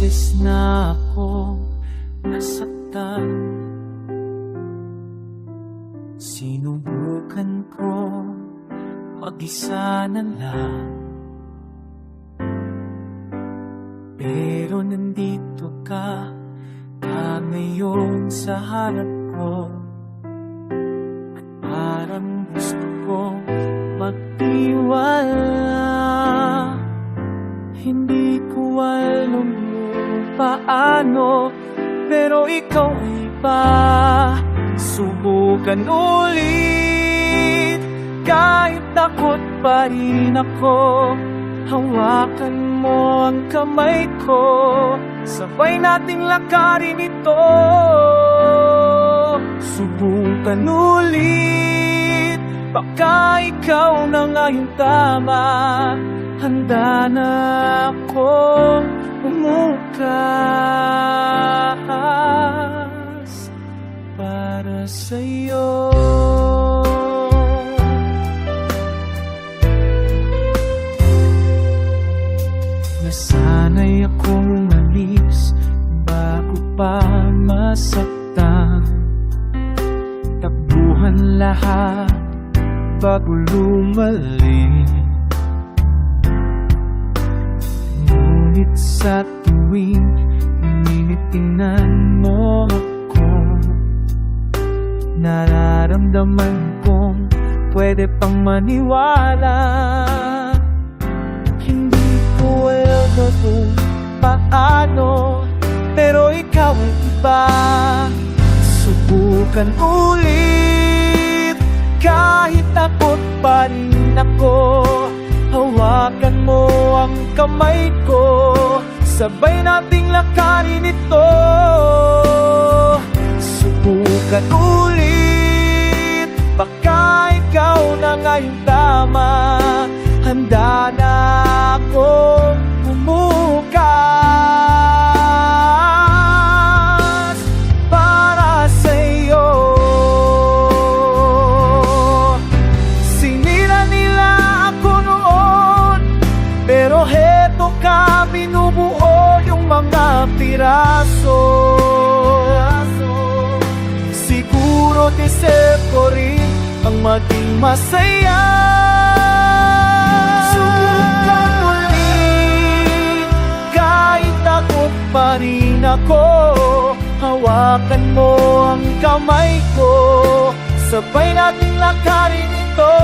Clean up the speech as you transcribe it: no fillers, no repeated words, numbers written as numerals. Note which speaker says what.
Speaker 1: beses na ako nasaktan. Sinubukan ko mag-isa na lang, pero nandito ka ngayon sa harap ko. At parang gusto kong magtiwala. Hindi ko alam kung paano, pero ikaw ay iba. Subukan ulit, kahit takot pa rin ako. Hawakan mo ang kamay ko, sabay nating lakarin ito. Subukan ulit, baka ikaw na nga yung tama. Handa na akong bumukas para sa'yo. Nasanay akong malis bago pa masaktan. Takbuhan lahat bago lumalim. Ngunit sa tuwing tinitingnan mo ako, nararamdaman kong pwede pang maniwala. Hindi ko alam kung paano, pero ikaw ang iba. Subukan ulit, kahit takot pa rin ako. Hawakan mo ang kamay ko, sabay nating lakarin ito. Subukan ulit, baka ikaw na nga yung tama. Handa na akong bumukas para sa'yo. Sinira nila ako noon, pero heto ka, binubuo yung mga piraso. Siguro deserve ko rin ang maging masaya. Subukan ulit, kahit takot pa rin ako. Hawakan mo ang kamay ko, sabay nating lakarin ito.